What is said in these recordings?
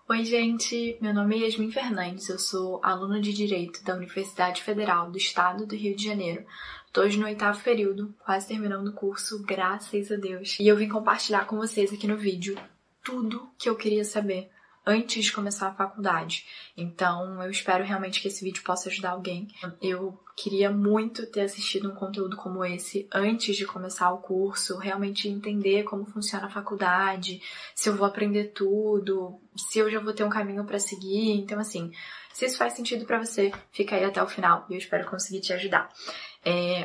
Oi, gente! Meu nome é Yasmin Fernandes, eu sou aluna de Direito da Universidade Federal do Estado do Rio de Janeiro. Estou hoje no 8º período, quase terminando o curso, graças a Deus. E eu vim compartilhar com vocês aqui no vídeo tudo que eu queria saber antes de começar a faculdade. Então, eu espero realmente que esse vídeo possa ajudar alguém. Eu queria muito ter assistido um conteúdo como esse antes de começar o curso, realmente entender como funciona a faculdade, se eu vou aprender tudo, se eu já vou ter um caminho para seguir. Então, assim, se isso faz sentido para você, fica aí até o final e eu espero conseguir te ajudar.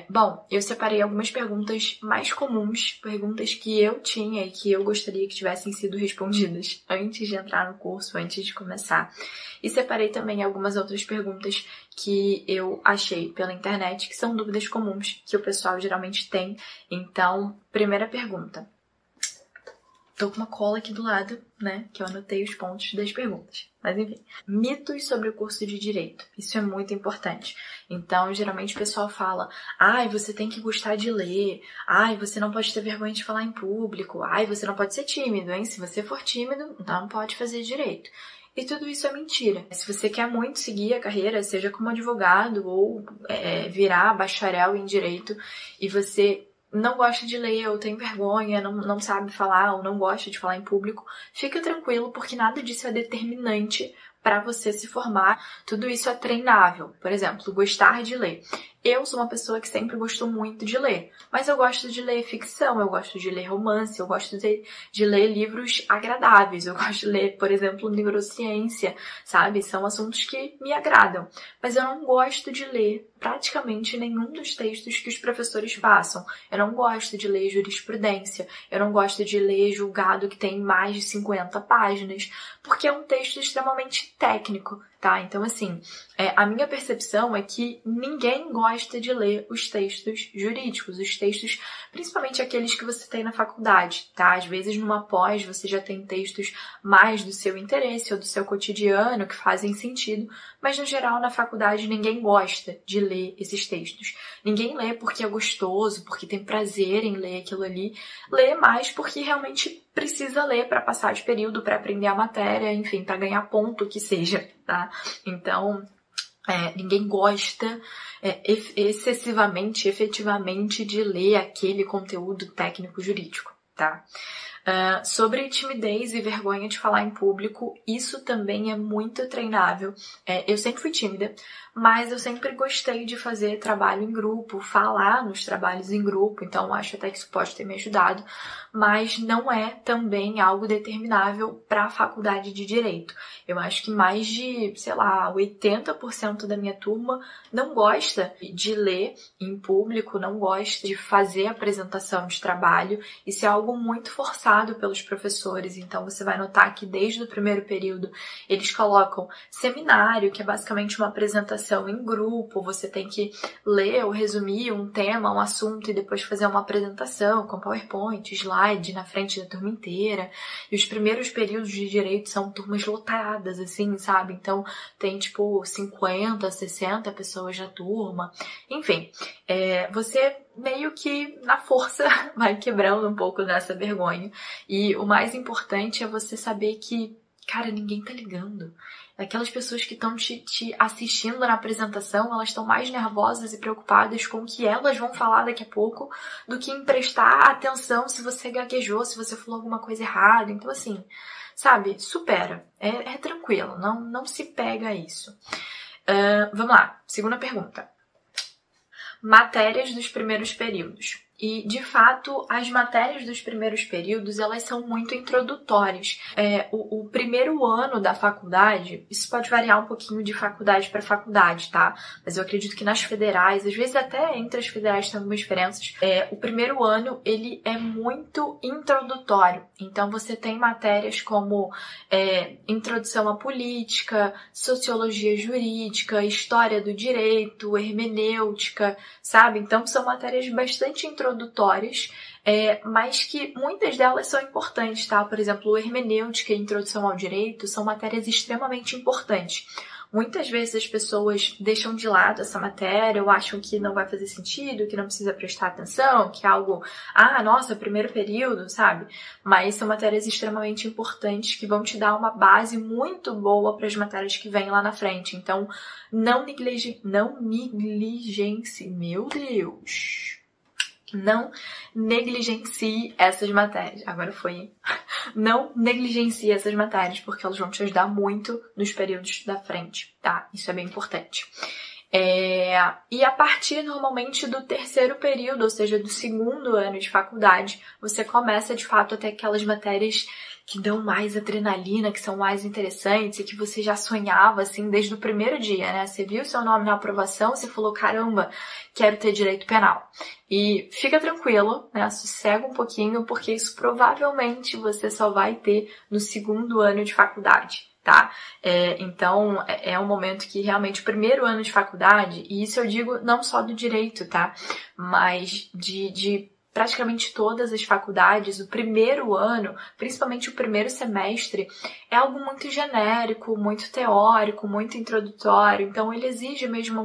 Bom, eu separei algumas perguntas mais comuns, perguntas que eu tinha e que eu gostaria que tivessem sido respondidas antes de entrar no curso, antes de começar. E separei também algumas outras perguntas que eu achei pela internet, que são dúvidas comuns que o pessoal geralmente tem. Então, primeira pergunta. Tô com uma cola aqui do lado, né, que eu anotei os pontos das perguntas. Mas enfim, mitos sobre o curso de Direito. Isso é muito importante. Então, geralmente o pessoal fala, você tem que gostar de ler, você não pode ter vergonha de falar em público, você não pode ser tímido, hein? Se você for tímido, não pode fazer Direito. E tudo isso é mentira. Se você quer muito seguir a carreira, seja como advogado ou virar bacharel em Direito, e você não gosta de ler, ou tem vergonha, não sabe falar, ou não gosta de falar em público, fica tranquilo, porque nada disso é determinante para você se formar. Tudo isso é treinável. Por exemplo, gostar de ler. Eu sou uma pessoa que sempre gostou muito de ler, mas eu gosto de ler ficção, eu gosto de ler romance, eu gosto de ler livros agradáveis, eu gosto de ler, por exemplo, neurociência, sabe? São assuntos que me agradam, mas eu não gosto de ler praticamente nenhum dos textos que os professores passam. Eu não gosto de ler jurisprudência, eu não gosto de ler julgado que tem mais de 50 páginas, porque é um texto extremamente técnico, tá? Então, assim, a minha percepção é que ninguém gosta de ler os textos jurídicos, os textos, principalmente aqueles que você tem na faculdade, tá? Às vezes, numa pós, você já tem textos mais do seu interesse ou do seu cotidiano que fazem sentido, mas, no geral, na faculdade, ninguém gosta de ler esses textos. Ninguém lê porque é gostoso, porque tem prazer em ler aquilo ali. Lê mais porque realmente precisa ler para passar de período, para aprender a matéria, enfim, para ganhar ponto que seja, tá? Então, ninguém gosta excessivamente, efetivamente, de ler aquele conteúdo técnico jurídico, tá? Sobre timidez e vergonha de falar em público, isso também é muito treinável. Eu sempre fui tímida, mas eu sempre gostei de fazer trabalho em grupo, falar nos trabalhos em grupo, então acho até que isso pode ter me ajudado, mas não é também algo determinável para a faculdade de Direito. Eu acho que mais de, 80% da minha turma não gosta de ler em público, não gosta de fazer apresentação de trabalho. Isso é algo muito forçado pelos professores, então você vai notar que desde o primeiro período eles colocam seminário, que é basicamente uma apresentação em grupo, você tem que ler ou resumir um tema, um assunto e depois fazer uma apresentação com PowerPoint, slide na frente da turma inteira. E os primeiros períodos de Direito são turmas lotadas, assim, sabe? Então tem tipo 50, 60 pessoas na turma. Enfim, você meio que na força vai quebrando um pouco dessa vergonha. E o mais importante é você saber que, cara, ninguém tá ligando. Aquelas pessoas que estão te assistindo na apresentação, elas estão mais nervosas e preocupadas com o que elas vão falar daqui a pouco do que em prestar atenção se você gaguejou, se você falou alguma coisa errada. Então, assim, sabe, supera. É tranquilo, não se pega a isso. Vamos lá, segunda pergunta. Matérias dos primeiros períodos. E, de fato, as matérias dos primeiros períodos, elas são muito introdutórias. O primeiro ano da faculdade, isso pode variar um pouquinho de faculdade para faculdade, tá? Mas eu acredito que nas federais, às vezes até entre as federais tem algumas diferenças, o primeiro ano, ele é muito introdutório. Então, você tem matérias como introdução à política, sociologia jurídica, história do direito, hermenêutica, sabe? Então, são matérias bastante introdutórias, mas que muitas delas são importantes, tá? Por exemplo, hermenêutica e introdução ao direito são matérias extremamente importantes. muitas vezes as pessoas deixam de lado essa matéria ou acham que não vai fazer sentido, que não precisa prestar atenção, que é algo, nossa, primeiro período, sabe? Mas são matérias extremamente importantes que vão te dar uma base muito boa para as matérias que vêm lá na frente. Então, não negligencie, meu Deus! Não negligencie essas matérias. Agora foi, hein? Não negligencie essas matérias, porque elas vão te ajudar muito nos períodos da frente, tá? Isso é bem importante. E a partir, normalmente, do terceiro período, ou seja, do segundo ano de faculdade, você começa, de fato, a ter aquelas matérias que dão mais adrenalina, que são mais interessantes e que você já sonhava, assim, desde o primeiro dia, né? Você viu seu nome na aprovação, você falou, caramba, quero ter direito penal. E fica tranquilo, né? Sossega um pouquinho, porque isso provavelmente você só vai ter no segundo ano de faculdade, tá? Então, é um momento que realmente o primeiro ano de faculdade, e isso eu digo não só do direito, tá? Mas de praticamente todas as faculdades, o primeiro ano, principalmente o primeiro semestre, é algo muito genérico, muito teórico, muito introdutório. Então, ele exige mesmo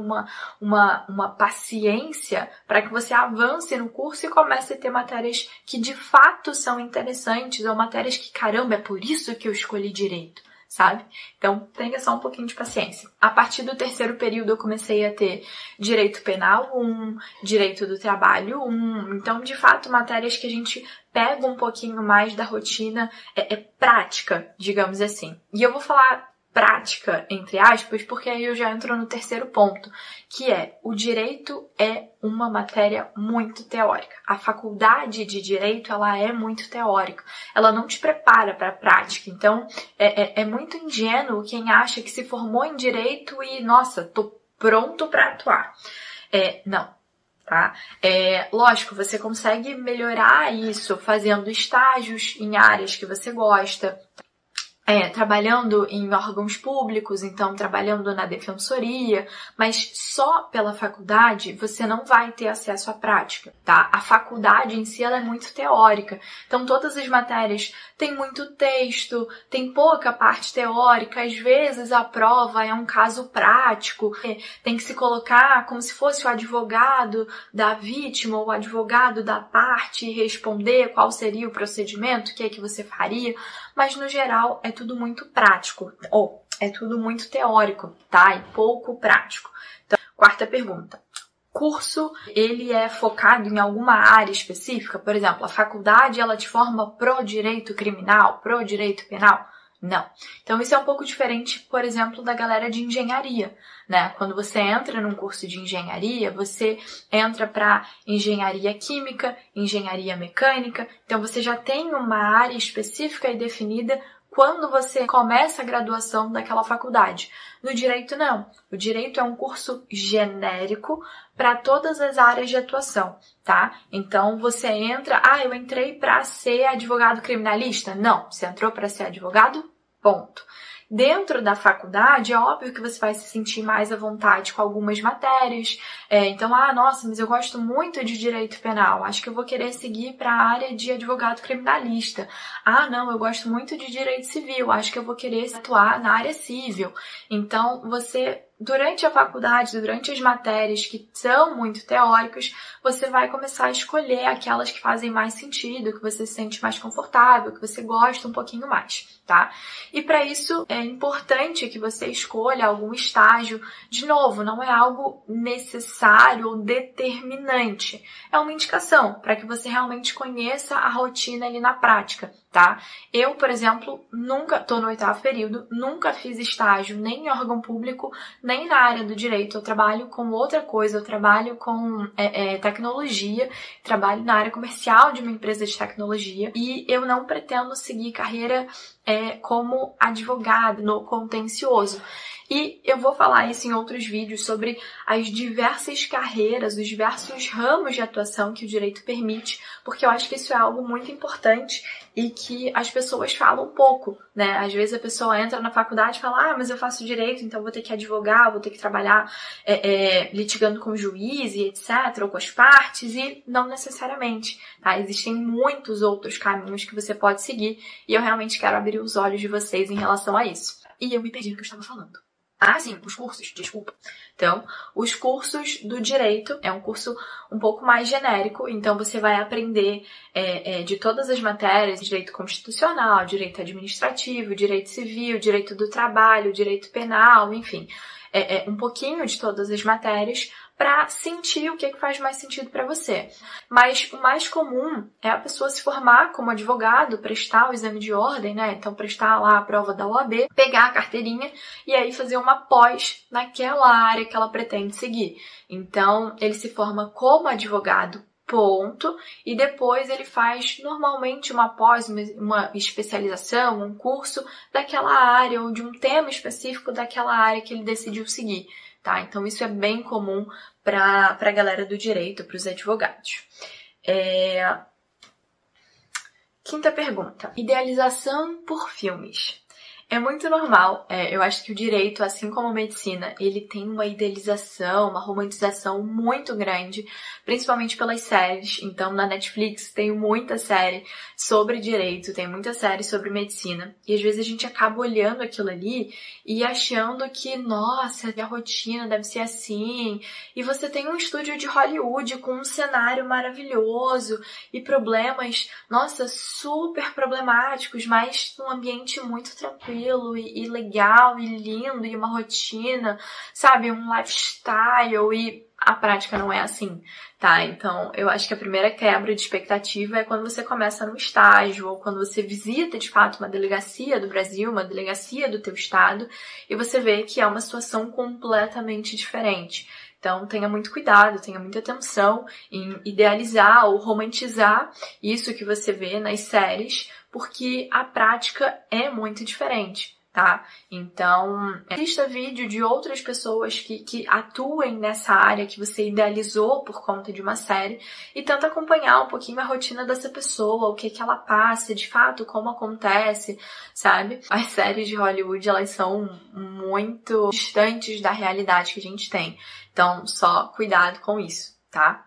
uma paciência para que você avance no curso e comece a ter matérias que de fato são interessantes, ou matérias que, caramba, é por isso que eu escolhi direito, sabe? Então, tenha só um pouquinho de paciência. A partir do terceiro período, eu comecei a ter direito penal 1, direito do trabalho 1. Então, de fato, matérias que a gente pega um pouquinho mais da rotina, prática, digamos assim. E eu vou falar prática, entre aspas, porque aí eu já entro no terceiro ponto, que é o direito é uma matéria muito teórica. A faculdade de direito, ela é muito teórica. Ela não te prepara para a prática. Então, é muito ingênuo quem acha que se formou em direito e, nossa, tô pronto para atuar. Não. Tá? Lógico, você consegue melhorar isso fazendo estágios em áreas que você gosta, trabalhando em órgãos públicos, então trabalhando na defensoria, mas só pela faculdade você não vai ter acesso à prática, tá? A faculdade em si ela é muito teórica, então todas as matérias têm muito texto, tem pouca parte teórica, às vezes a prova é um caso prático, tem que se colocar como se fosse o advogado da vítima ou o advogado da parte e responder qual seria o procedimento, o que é que você faria, mas no geral é tudo muito prático, ou é tudo muito teórico, tá? E pouco prático. Então, quarta pergunta. Curso, ele é focado em alguma área específica? Por exemplo, a faculdade, ela te forma pro direito criminal, pro direito penal? Não. Então, isso é um pouco diferente, por exemplo, da galera de engenharia, né? Quando você entra num curso de engenharia, você entra para engenharia química, engenharia mecânica, então você já tem uma área específica e definida quando você começa a graduação daquela faculdade. No direito, não. O direito é um curso genérico para todas as áreas de atuação, tá? Então, você entra... eu entrei para ser advogado criminalista? Não, você entrou para ser advogado? Ponto. Dentro da faculdade, é óbvio que você vai se sentir mais à vontade com algumas matérias. Então, nossa, mas eu gosto muito de direito penal. Acho que eu vou querer seguir para a área de advogado criminalista. Não, eu gosto muito de direito civil. Acho que eu vou querer atuar na área civil. Então, você... Durante a faculdade, durante as matérias que são muito teóricas, você vai começar a escolher aquelas que fazem mais sentido, que você se sente mais confortável, que você gosta um pouquinho mais, tá? E para isso é importante que você escolha algum estágio. De novo, não é algo necessário ou determinante. É uma indicação para que você realmente conheça a rotina ali na prática, tá? Eu, por exemplo, nunca, tô no 8º período, nunca fiz estágio nem em órgão público, nem na área do direito. Eu trabalho com outra coisa, eu trabalho com tecnologia, trabalho na área comercial de uma empresa de tecnologia e eu não pretendo seguir carreira como advogado no contencioso. E eu vou falar isso em outros vídeos sobre as diversas carreiras, os diversos ramos de atuação que o direito permite, porque eu acho que isso é algo muito importante e que as pessoas falam pouco, né? Às vezes a pessoa entra na faculdade e fala, mas eu faço direito, então vou ter que advogar, vou ter que trabalhar litigando com o juiz e etc, ou com as partes, e não necessariamente, tá? Existem muitos outros caminhos que você pode seguir e eu realmente quero abrir os olhos de vocês em relação a isso. E eu me perdi no que eu estava falando. Ah, sim, os cursos, desculpa. Então, os cursos do direito é um curso um pouco mais genérico, então você vai aprender de todas as matérias, direito constitucional, direito administrativo, direito civil, direito do trabalho, direito penal, enfim, um pouquinho de todas as matérias para sentir o que faz mais sentido para você. Mas o mais comum é a pessoa se formar como advogado, prestar o exame de ordem, né? Então, prestar lá a prova da OAB, pegar a carteirinha e aí fazer uma pós naquela área que ela pretende seguir. Então, ele se forma como advogado, ponto, e depois ele faz normalmente uma pós, uma especialização, um curso daquela área ou de um tema específico daquela área que ele decidiu seguir. Tá? Então, isso é bem comum para a galera do direito, para os advogados. Quinta pergunta. Idealização por filmes. É muito normal. Eu acho que o direito, assim como a medicina, ele tem uma idealização, uma romantização muito grande, principalmente pelas séries. Então, na Netflix tem muita série sobre direito, tem muita série sobre medicina. E às vezes a gente acaba olhando aquilo ali e achando que, nossa, a rotina deve ser assim. E você tem um estúdio de Hollywood com um cenário maravilhoso e problemas, nossa, super problemáticos, mas num ambiente muito tranquilo e legal e lindo e uma rotina, sabe, um lifestyle, e a prática não é assim, tá? Então, eu acho que a primeira quebra de expectativa é quando você começa no estágio ou quando você visita, de fato, uma delegacia do Brasil, uma delegacia do teu estado e você vê que é uma situação completamente diferente. Então, tenha muito cuidado, tenha muita atenção em idealizar ou romantizar isso que você vê nas séries, porque a prática é muito diferente, tá? Então, assista vídeo de outras pessoas que atuem nessa área que você idealizou por conta de uma série e tenta acompanhar um pouquinho a rotina dessa pessoa, o que ela passa, de fato, como acontece, sabe? As séries de Hollywood, elas são muito distantes da realidade que a gente tem. Então, só cuidado com isso, tá?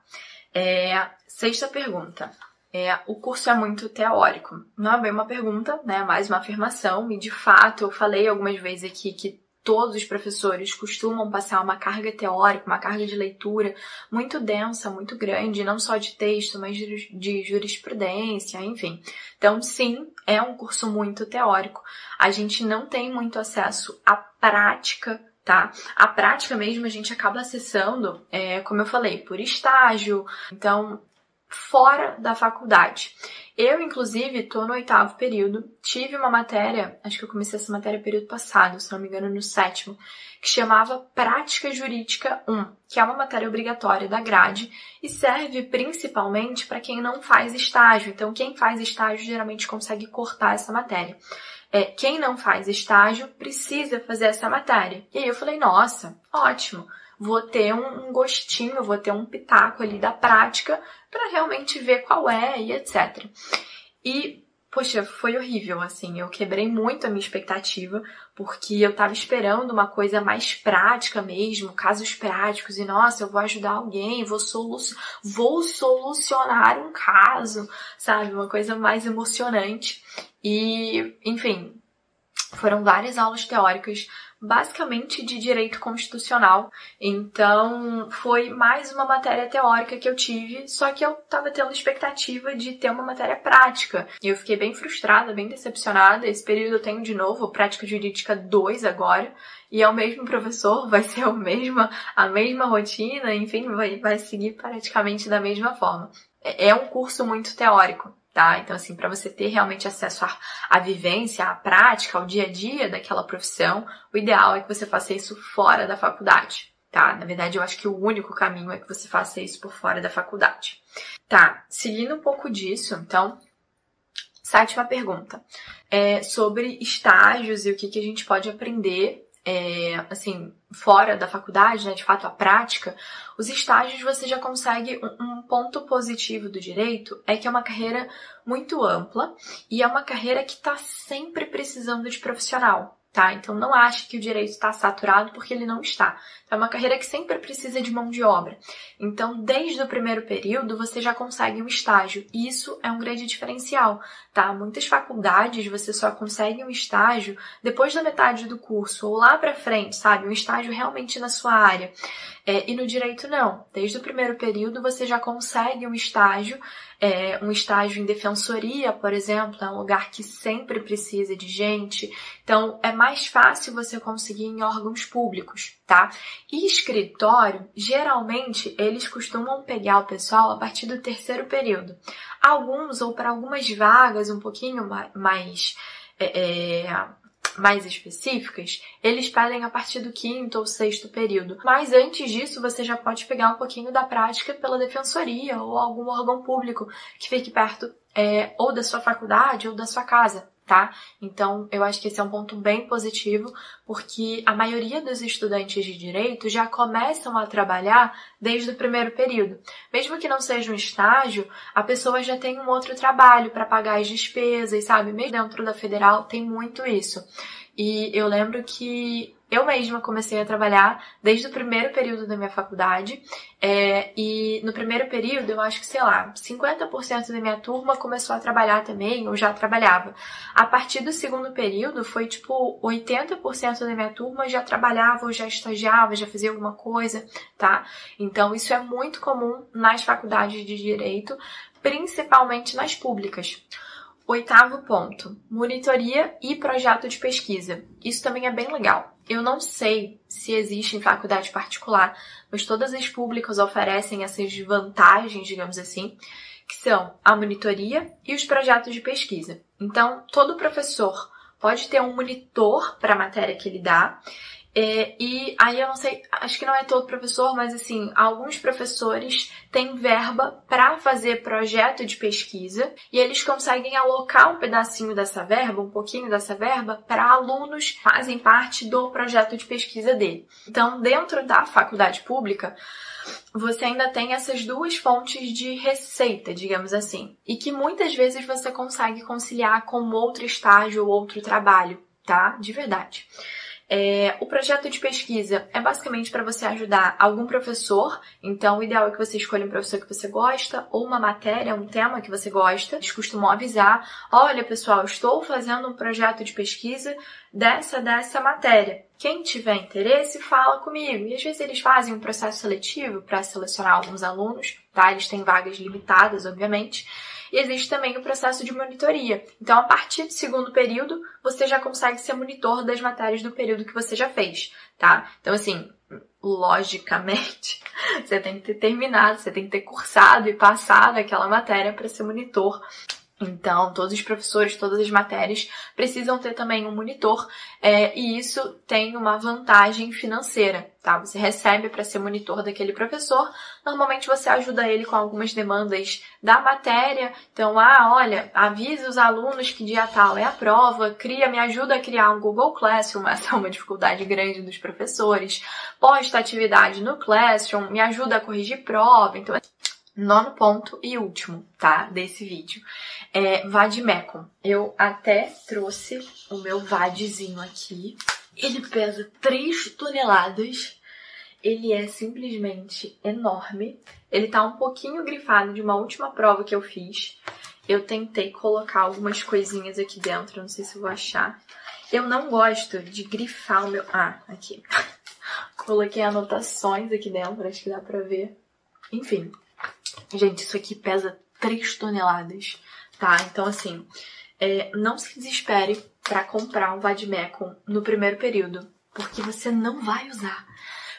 Sexta pergunta. O curso é muito teórico. Não é bem uma pergunta, né? Mais uma afirmação. E, de fato, eu falei algumas vezes aqui que todos os professores costumam passar uma carga teórica, uma carga de leitura muito densa, muito grande, não só de texto, mas de jurisprudência, enfim. Então, sim, é um curso muito teórico. A gente não tem muito acesso à prática, tá? A prática mesmo a gente acaba acessando, como eu falei, por estágio, então, fora da faculdade. Eu, inclusive, estou no 8º período, tive uma matéria, acho que eu comecei essa matéria período passado, se não me engano, no 7º, que chamava Prática Jurídica 1, que é uma matéria obrigatória da grade e serve principalmente para quem não faz estágio. Então, quem faz estágio geralmente consegue cortar essa matéria. Quem não faz estágio precisa fazer essa matéria. E aí eu falei, nossa, ótimo, vou ter um gostinho, vou ter um pitaco ali da prática para realmente ver qual é e etc. E, poxa, foi horrível, assim, eu quebrei muito a minha expectativa, porque eu tava esperando uma coisa mais prática mesmo, casos práticos, e nossa, eu vou ajudar alguém, vou solucionar um caso, sabe, uma coisa mais emocionante. E, enfim, foram várias aulas teóricas, basicamente de direito constitucional. Então, foi mais uma matéria teórica que eu tive, só que eu tava tendo expectativa de ter uma matéria prática. E eu fiquei bem frustrada, bem decepcionada. Esse período eu tenho de novo, Prática Jurídica 2 agora, e é o mesmo professor, vai ser a mesma rotina, enfim, vai seguir praticamente da mesma forma. É um curso muito teórico, tá? Então, assim, para você ter realmente acesso à vivência, à prática, ao dia a dia daquela profissão, o ideal é que você faça isso fora da faculdade, tá? Na verdade, eu acho que o único caminho é que você faça isso por fora da faculdade. Tá, seguindo um pouco disso, então, 7ª pergunta. Sobre estágios e o que a gente pode aprender, assim, fora da faculdade, né, de fato a prática. Os estágios você já consegue, um ponto positivo do direito é que é uma carreira muito ampla e é uma carreira que está sempre precisando de profissional, tá? Então não ache que o direito está saturado, porque ele não está. É uma carreira que sempre precisa de mão de obra. Então, desde o primeiro período, você já consegue um estágio. E isso é um grande diferencial, tá? Muitas faculdades você só consegue um estágio depois da metade do curso, ou lá pra frente, sabe? Um estágio realmente na sua área. E no direito, não. Desde o primeiro período, você já consegue um estágio em defensoria, por exemplo, é um lugar que sempre precisa de gente. Então, é mais fácil você conseguir em órgãos públicos, tá? E escritório, geralmente, eles costumam pegar o pessoal a partir do terceiro período. Alguns, ou para algumas vagas um pouquinho mais específicas, eles pedem a partir do quinto ou sexto período. Mas antes disso, você já pode pegar um pouquinho da prática pela defensoria ou algum órgão público que fique perto ou da sua faculdade ou da sua casa, tá? Então, eu acho que esse é um ponto bem positivo, porque a maioria dos estudantes de direito já começam a trabalhar desde o primeiro período. Mesmo que não seja um estágio, a pessoa já tem um outro trabalho para pagar as despesas, sabe? Mesmo dentro da federal tem muito isso. E eu lembro que eu mesma comecei a trabalhar desde o primeiro período da minha faculdade, e no primeiro período, eu acho que, 50% da minha turma começou a trabalhar também, ou já trabalhava. A partir do segundo período, foi 80% da minha turma já trabalhava, ou já estagiava, já fazia alguma coisa, tá? Então, isso é muito comum nas faculdades de direito, principalmente nas públicas. 8º ponto, monitoria e projeto de pesquisa. Isso também é bem legal. Eu não sei se existe em faculdade particular, mas todas as públicas oferecem essas vantagens, digamos assim, que são a monitoria e os projetos de pesquisa. Então, todo professor pode ter um monitor para a matéria que ele dá. E aí eu não sei, acho que não é todo professor, mas assim, alguns professores têm verba para fazer projeto de pesquisa e eles conseguem alocar um pedacinho dessa verba, um pouquinho dessa verba, para alunos que fazem parte do projeto de pesquisa dele. Então, dentro da faculdade pública, você ainda tem essas duas fontes de receita, digamos assim, e que muitas vezes você consegue conciliar com outro estágio ou outro trabalho, tá? De verdade. O projeto de pesquisa é basicamente para você ajudar algum professor, então o ideal é que você escolha um professor que você gosta, ou uma matéria, um tema que você gosta. Eles costumam avisar, olha pessoal, estou fazendo um projeto de pesquisa dessa matéria. Quem tiver interesse, fala comigo. E às vezes eles fazem um processo seletivo para selecionar alguns alunos, tá? Eles têm vagas limitadas, obviamente. E existe também o processo de monitoria. Então, a partir do segundo período, você já consegue ser monitor das matérias do período que você já fez, tá? Então, assim, logicamente, você tem que ter terminado, você tem que ter cursado e passado aquela matéria para ser monitor. Então, todos os professores, todas as matérias precisam ter também um monitor, e isso tem uma vantagem financeira, tá? Você recebe para ser monitor daquele professor, normalmente você ajuda ele com algumas demandas da matéria, então, olha, avisa os alunos que dia tal é a prova, me ajuda a criar um Google Classroom, essa é uma dificuldade grande dos professores, posta atividade no Classroom, me ajuda a corrigir prova, então... 9º ponto e último, tá, desse vídeo, vademecum. Eu até trouxe o meu vadzinho aqui. Ele pesa 3 toneladas. Ele é simplesmente enorme. Ele tá um pouquinho grifado de uma última prova que eu fiz. Eu tentei colocar algumas coisinhas aqui dentro, não sei se eu vou achar. Eu não gosto de grifar o meu... aqui. Coloquei anotações aqui dentro, acho que dá pra ver. Enfim... Gente, isso aqui pesa 3 toneladas, tá? Então, assim, não se desespere para comprar um vademecum no primeiro período, porque você não vai usar.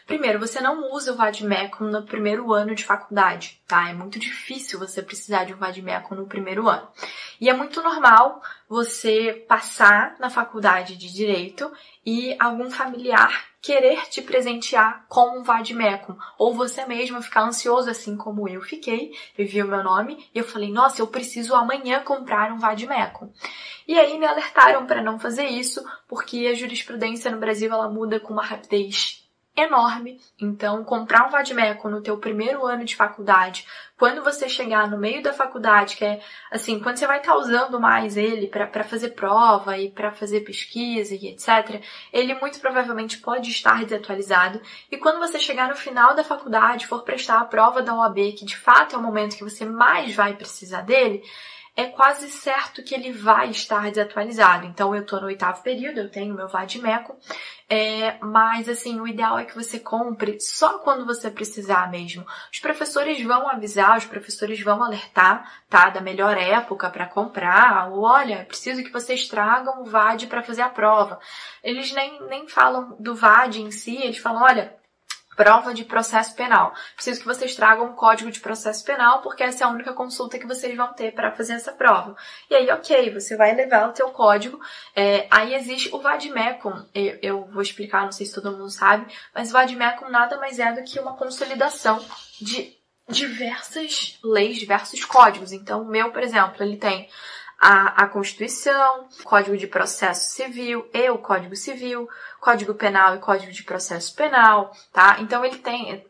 Primeiro, você não usa o vademecum no primeiro ano de faculdade, tá? É muito difícil você precisar de um vademecum no primeiro ano. E é muito normal você passar na faculdade de Direito e algum familiar querer te presentear com um vademecum, ou você mesma ficar ansioso assim como eu fiquei, eu vi o meu nome e eu falei, nossa, eu preciso amanhã comprar um vademecum. E aí me alertaram para não fazer isso, porque a jurisprudência no Brasil ela muda com uma rapidez enorme. Então, comprar um vade-mecum no teu primeiro ano de faculdade, quando você chegar no meio da faculdade, que é assim, quando você vai estar usando mais ele para fazer prova e para fazer pesquisa e etc., ele muito provavelmente pode estar desatualizado. E quando você chegar no final da faculdade, for prestar a prova da OAB, que de fato é o momento que você mais vai precisar dele, é quase certo que ele vai estar desatualizado. Então, eu estou no 8º período, eu tenho meu vade-mecum, mas assim, o ideal é que você compre só quando você precisar mesmo. Os professores vão avisar, os professores vão alertar, tá, da melhor época para comprar, ou olha, preciso que vocês tragam o VAD para fazer a prova. Eles nem falam do VAD em si, eles falam, olha, prova de processo penal. Preciso que vocês tragam um código de processo penal, porque essa é a única consulta que vocês vão ter para fazer essa prova. E aí, ok, você vai levar o teu código. Aí existe o vade-mecum, eu vou explicar, não sei se todo mundo sabe, mas o vade-mecum nada mais é do que uma consolidação de diversas leis, diversos códigos. Então, o meu, por exemplo, ele tem a Constituição, Código de Processo Civil e o Código Civil, Código Penal e Código de Processo Penal, tá? Então ele tem,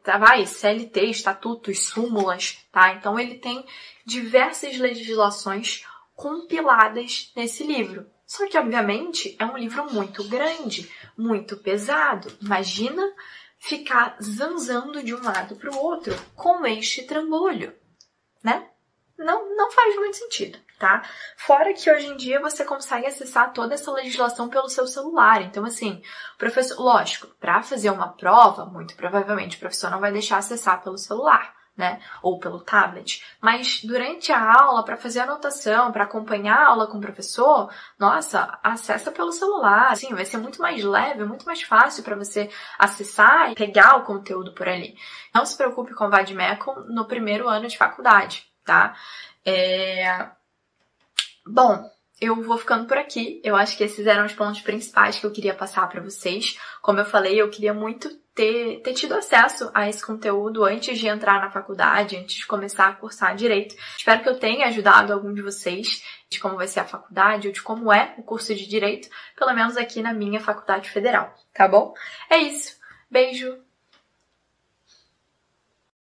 CLT, estatutos, súmulas, tá? Então ele tem diversas legislações compiladas nesse livro. Só que, obviamente, é um livro muito grande, muito pesado. Imagina ficar zanzando de um lado para o outro com este trambolho, né? Não faz muito sentido, tá? Fora que hoje em dia você consegue acessar toda essa legislação pelo seu celular. Então, assim, professor, lógico, para fazer uma prova, muito provavelmente o professor não vai deixar acessar pelo celular, né? Ou pelo tablet. Mas durante a aula, para fazer anotação, para acompanhar a aula com o professor, nossa, acessa pelo celular. Assim, vai ser muito mais leve, muito mais fácil para você acessar e pegar o conteúdo por ali. Não se preocupe com o vade-mecum no primeiro ano de faculdade, tá? Bom, eu vou ficando por aqui. Eu acho que esses eram os pontos principais que eu queria passar para vocês. Como eu falei, eu queria muito ter tido acesso a esse conteúdo antes de entrar na faculdade, antes de começar a cursar direito. Espero que eu tenha ajudado algum de vocês de como vai ser a faculdade ou de como é o curso de direito, pelo menos aqui na minha faculdade federal, tá bom? É isso. Beijo!